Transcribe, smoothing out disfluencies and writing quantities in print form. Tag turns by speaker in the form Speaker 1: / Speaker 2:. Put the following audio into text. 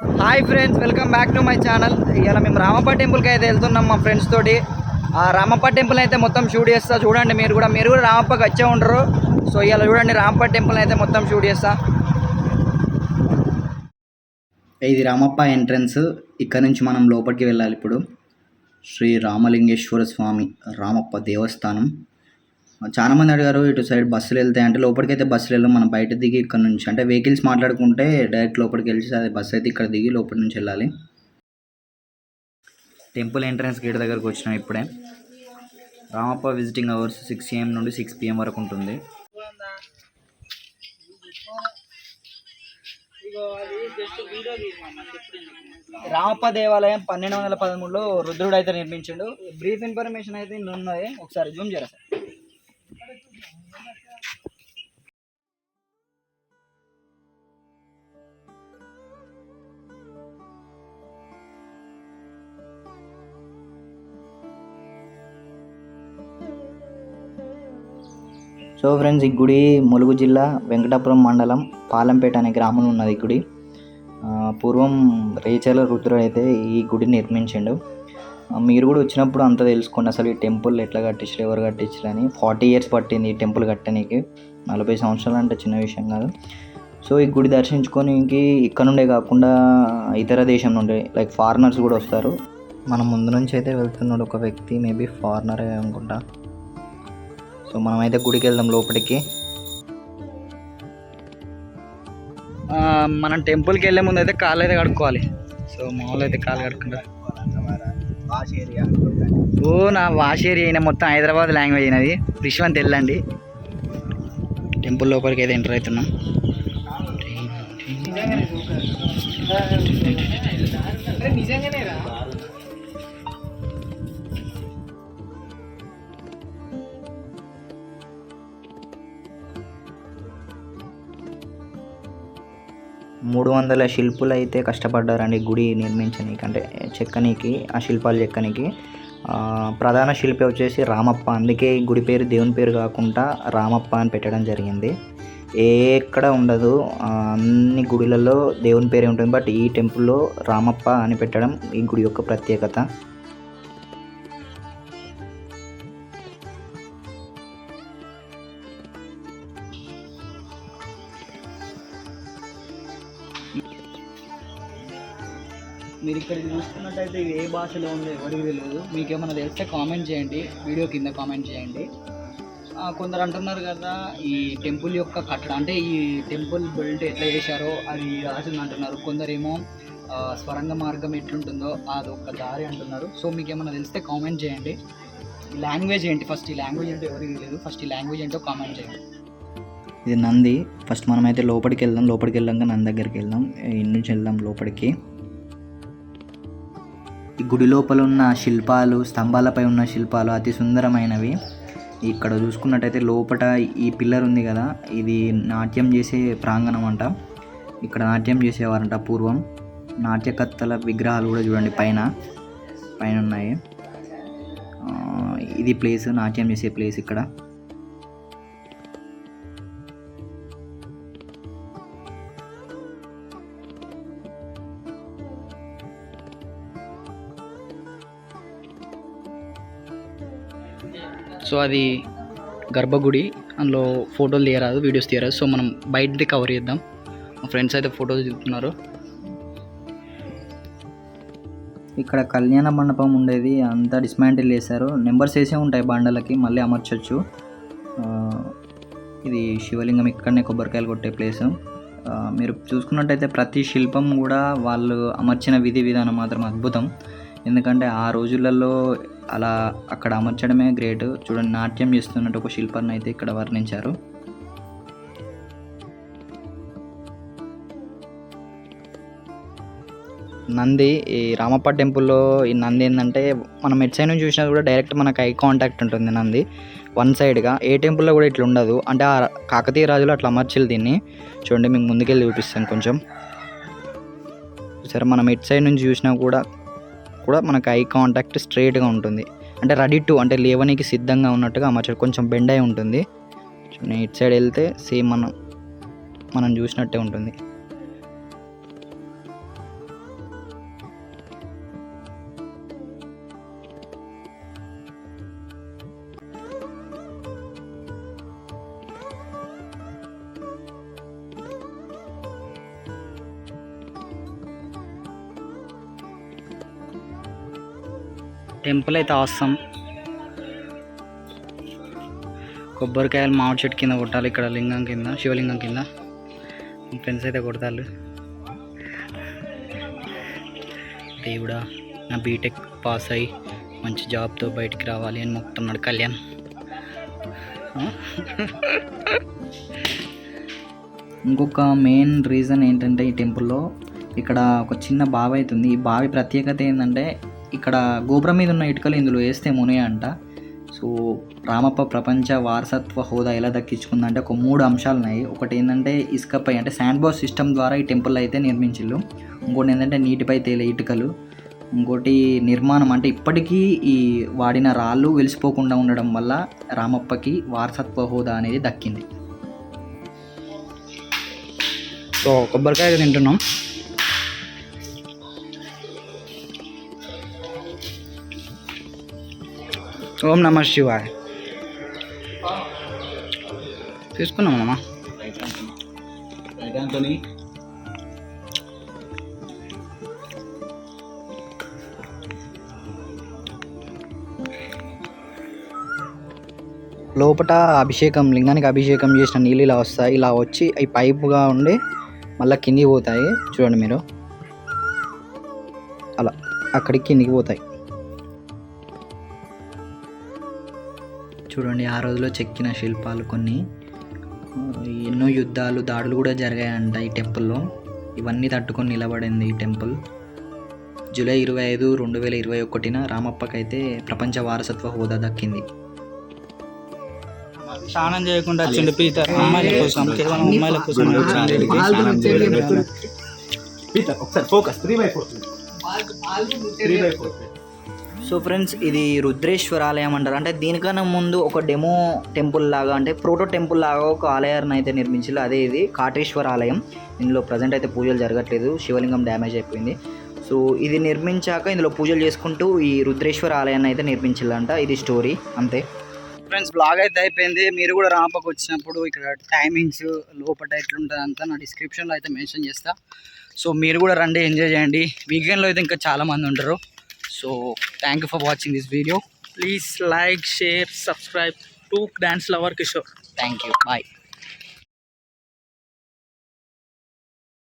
Speaker 1: Hi friends, welcome back to my channel. ఇవాళ మేము రామప్ప టెంపుల్కి అయితే వెళ్తున్నాం మా ఫ్రెండ్స్ తోటి. ఆ రామప్ప టెంపుల్ అయితే మొత్తం షూట్ చేస్తా, చూడండి. మీరు కూడా రామప్పకి వచ్చే ఉంటారు. సో ఇవాళ చూడండి, రామప్ప టెంపుల్ అయితే మొత్తం షూట్ చేస్తా. ఇది రామప్ప ఎంట్రన్స్. ఇక్కడ నుంచి మనం లోపలికి వెళ్ళాలి. ఇప్పుడు శ్రీ రామలింగేశ్వర స్వామి రామప్ప దేవస్థానం. చాలా మంది అడిగారు ఇటు సైడ్ బస్సులు వెళ్తాయి అంటే, లోపలికి అయితే బస్సులు వెళ్ళాం. మనం బయట దిగి ఇక్కడ నుంచి అంటే వెహికల్స్ మాట్లాడుకుంటే డైరెక్ట్ లోపలికి వెళ్ళి, అదే బస్సు అయితే ఇక్కడ దిగి లోపలి నుంచి వెళ్ళాలి. టెంపుల్ ఎంట్రన్స్ గేట్ దగ్గరకు వచ్చినాం ఇప్పుడే. రామప్ప విజిటింగ్ అవర్స్ 6 AM నుండి 6 PM వరకు ఉంటుంది. రామప్ప దేవాలయం 1213లో రుద్రుడు అయితే నిర్మించిండు. బ్రీఫ్ ఇన్ఫర్మేషన్ అయితే ఉన్నది, ఒకసారి జూమ్ చేయరా సార్. సో ఫ్రెండ్స్, ఈ గుడి ములుగు జిల్లా వెంకటాపురం మండలం పాలంపేట అనే గ్రామంలో ఉన్నది ఈ గుడి. పూర్వం రేచర్ల రుద్రుడు అయితే ఈ గుడిని నిర్మించిండు. మీరు కూడా వచ్చినప్పుడు అంతా తెలుసుకోండి, అసలు ఈ టెంపుల్ ఎట్లా కట్టించారు, ఎవరు కట్టించారు అని. 40 years పట్టింది ఈ టెంపుల్ కట్టడానికి. 40 సంవత్సరాలు అంటే చిన్న విషయం కాదు. సో ఈ గుడి దర్శించుకోనికి ఇక్కడ నుండే కాకుండా ఇతర దేశం నుండి లైక్ ఫారినర్స్ కూడా వస్తారు. మన ముందు నుంచి అయితే వెళ్తున్నాడు ఒక వ్యక్తి, మేబీ ఫారినరే అనుకుంటా. సో మనమైతే గుడికి వెళ్దాం లోపలికి. మనం టెంపుల్కి వెళ్ళే ముందు అయితే కాళ్ళు అయితే కడుక్కోవాలి. సో మామూలు అయితే కాళ్ళు కడుక్కుంటారు. ఓ నా వాష్ ఏరియా అయినా మొత్తం హైదరాబాద్ లాంగ్వేజ్ అయినది. విశ్వంత్ వెళ్ళండి. టెంపుల్ లోపలికి అయితే ఎంటర్ అవుతున్నాం. నిజంగానేరా 300 శిల్పులు అయితే కష్టపడ్డారండి గుడి నిర్మించనీకి, అంటే చెక్కనీకి, ఆ శిల్పాలు చెక్కనీకి. ప్రధాన శిల్పి వచ్చేసి రామప్ప. అందుకే గుడి పేరు దేవుని పేరు కాకుండా రామప్ప అని పెట్టడం జరిగింది. ఎక్కడ ఉండదు, అన్ని గుడిలలో దేవుని పేరే ఉంటుంది. బట్ ఈ టెంపుల్లో రామప్ప అని పెట్టడం ఈ గుడి యొక్క ప్రత్యేకత. మీరు ఇక్కడ చూసుకున్నట్టయితే ఇది ఏ భాషలో ఉందో ఎవరికి తెలియదు. మీకు ఏమైనా తెలిస్తే కామెంట్ చేయండి, వీడియో కింద కామెంట్ చేయండి. కొందరు అంటున్నారు కదా, ఈ టెంపుల్ యొక్క కట్టడం అంటే ఈ టెంపుల్ బిల్డ్ ఎట్లా చేశారో అది రాసింది అంటున్నారు. కొందరేమో స్వరంగ మార్గం ఎట్లుంటుందో అది ఒక దారి అంటున్నారు. సో మీకు ఏమైనా తెలిస్తే కామెంట్ చేయండి. ఈ లాంగ్వేజ్ ఏంటి, ఫస్ట్ ఈ లాంగ్వేజ్ ఏంటో ఎవరికి తెలియదు. ఫస్ట్ ఈ లాంగ్వేజ్ ఏంటో కామెంట్ చేయండి. ఇది నంది. ఫస్ట్ మనమైతే లోపలికి వెళ్దాం. లోపలికి వెళ్ళాక నంది దగ్గరికి వెళ్దాం. ఇన్ని నుంచి వెళ్దాం లోపలికి. ఈ గుడి లోపల ఉన్న శిల్పాలు, స్తంభాలపై ఉన్న శిల్పాలు అతి సుందరమైనవి. ఇక్కడ చూసుకున్నట్టయితే లోపల ఈ పిల్లర్ ఉంది కదా, ఇది నాట్యం చేసే ప్రాంగణం అంట. ఇక్కడ నాట్యం చేసేవారంట పూర్వం. నాట్యకత్తల విగ్రహాలు కూడా చూడండి పైన ఉన్నాయి. ఇది ప్లేస్, నాట్యం చేసే ప్లేస్ ఇక్కడ. సో అది గర్భగుడి, అందులో ఫోటోలు తీయరాదు, వీడియోస్ తీయరాదు. సో మనం బయటది కవర్ చేద్దాం. మా ఫ్రెండ్స్ అయితే ఫోటోలు దిగుతున్నారు. ఇక్కడ కళ్యాణ మండపం ఉండేది, అంతా డిస్మాంటిల్ చేశారు. నెంబర్స్ వేసే ఉంటాయి బండలకి, మళ్ళీ అమర్చొచ్చు. ఇది శివలింగం, ఇక్కడనే కొబ్బరికాయలు కొట్టే ప్లేస్. మీరు చూసుకున్నట్టయితే ప్రతి శిల్పం కూడా వాళ్ళు అమర్చిన విధి విధానం మాత్రం అద్భుతం. ఎందుకంటే ఆ రోజులలో అలా అక్కడ అమర్చడమే గ్రేట్. చూడండి, నాట్యం చేస్తున్నట్టు ఒక శిల్పాన్ని అయితే ఇక్కడ వర్ణించారు. నంది, ఈ రామప్ప టెంపుల్లో ఈ నంది ఏంటంటే, మనం ఎట్ సైడ్ నుంచి చూసినా కూడా డైరెక్ట్ మనకు ఐ కాంటాక్ట్ ఉంటుంది నంది వన్ సైడ్గా. ఏ టెంపుల్లో కూడా ఇట్లా ఉండదు. అంటే ఆ కాకతీయ రాజులు అట్లా అమర్చిలు దీన్ని. చూడండి, మీకు ముందుకెళ్ళి చూపిస్తాను కొంచెం. సరే, మనం ఎట్ సైడ్ నుంచి చూసినా కూడా మనకు ఐ కాంటాక్ట్ స్ట్రైట్గా ఉంటుంది. అంటే రెడీ టు, అంటే లేవనికి సిద్ధంగా ఉన్నట్టుగా అమర్చాడు. కొంచెం బెండ్ అయి ఉంటుంది. నేను ఇటు సైడ్ వెళ్తే సేమ్ మనం చూసినట్టే ఉంటుంది.
Speaker 2: టెంపుల్ అయితే అవసరం. కొబ్బరికాయలు మామిడి చెట్టు కింద కొట్టాలి, ఇక్కడ లింగం కింద, శివలింగం కింద. ఫ్రెండ్స్ అయితే కొడతారు. దేవుడా నా బీటెక్ పాస్ అయ్యి మంచి జాబ్తో బయటికి రావాలి అని మొక్కుతున్నాడు కళ్యాణ్. ఇంకొక మెయిన్ రీజన్ ఏంటంటే ఈ టెంపుల్లో ఇక్కడ ఒక చిన్న బావి అవుతుంది. ఈ బావి ప్రత్యేకత ఏంటంటే ఇక్కడ గోపురం మీద ఉన్న ఇటుకలు ఇందులో వేస్తే మునియంట. సో రామప్ప ప్రపంచ వారసత్వ హోదా ఎలా దక్కించుకుందంటే ఒక 3 అంశాలు ఉన్నాయి. ఒకటి ఏంటంటే ఇసుకపై అంటే శాండ్ బాక్స్ సిస్టమ్ ద్వారా ఈ టెంపుల్ అయితే నిర్మించిల్లు. ఇంకోటి ఏంటంటే నీటిపై తేలే ఇటుకలు. ఇంకోటి నిర్మాణం అంటే ఇప్పటికీ ఈ వాడిన రాళ్ళు వెలిసిపోకుండా ఉండడం వల్ల రామప్పకి వారసత్వ హోదా అనేది దక్కింది. సో కొబ్బరికాయ తింటున్నాం. ఓం నమ శివాయ. తీసుకున్నాం అమ్మా. లోపల అభిషేకం, లింగానికి అభిషేకం చేసిన నీళ్ళు ఇలా వస్తాయి. ఇలా వచ్చి అవి పైపుగా ఉండి మళ్ళీ కిందికి పోతాయి. చూడండి మీరు, అలా అక్కడికి కిందికి పోతాయి. చూడండి ఆ రోజులో చెక్కిన శిల్పాలు కొన్ని. ఎన్నో యుద్ధాలు, దాడులు కూడా జరిగాయంట ఈ టెంపుల్లో. ఇవన్నీ తట్టుకొని నిలబడింది ఈ టెంపుల్. జూలై 25, 2021 రామప్పకైతే ప్రపంచ వారసత్వ హోదా దక్కింది. స్నానం చేయకుండా వచ్చింది పీటర్, అమ్మాయిల కోసం, కేవలం అమ్మాయిల కోసం. సో ఫ్రెండ్స్, ఇది రుద్రేశ్వర ఆలయం అంటారు. అంటే దీనికన్నా ముందు ఒక డెమో టెంపుల్ లాగా, అంటే ప్రోటో టెంపుల్ లాగా ఒక ఆలయాన్ని అయితే నిర్మించారు. అదే ఇది కాటేశ్వర ఆలయం. ఇందులో ప్రజెంట్ అయితే పూజలు జరగట్లేదు, శివలింగం డ్యామేజ్ అయిపోయింది. సో ఇది నిర్మించాక ఇందులో పూజలు చేసుకుంటూ ఈ రుద్రేశ్వర ఆలయాన్ని అయితే నిర్మించాలంట. ఇది స్టోరీ అంతే. ఫ్రెండ్స్, బ్లాగ్ అయితే అయిపోయింది. మీరు కూడా రామప్పకు వచ్చినప్పుడు ఇక్కడ టైమింగ్స్ లోపల ఎట్లుంటుంది అంతా నా డిస్క్రిప్షన్లో అయితే మెన్షన్ చేస్తా. సో మీరు కూడా రండి, ఎంజాయ్ చేయండి. వీకెండ్లో అయితే ఇంకా చాలామంది ఉంటారు. So thank you for watching this video. Please like, share, subscribe to dance lover Kishore. Thank you, bye.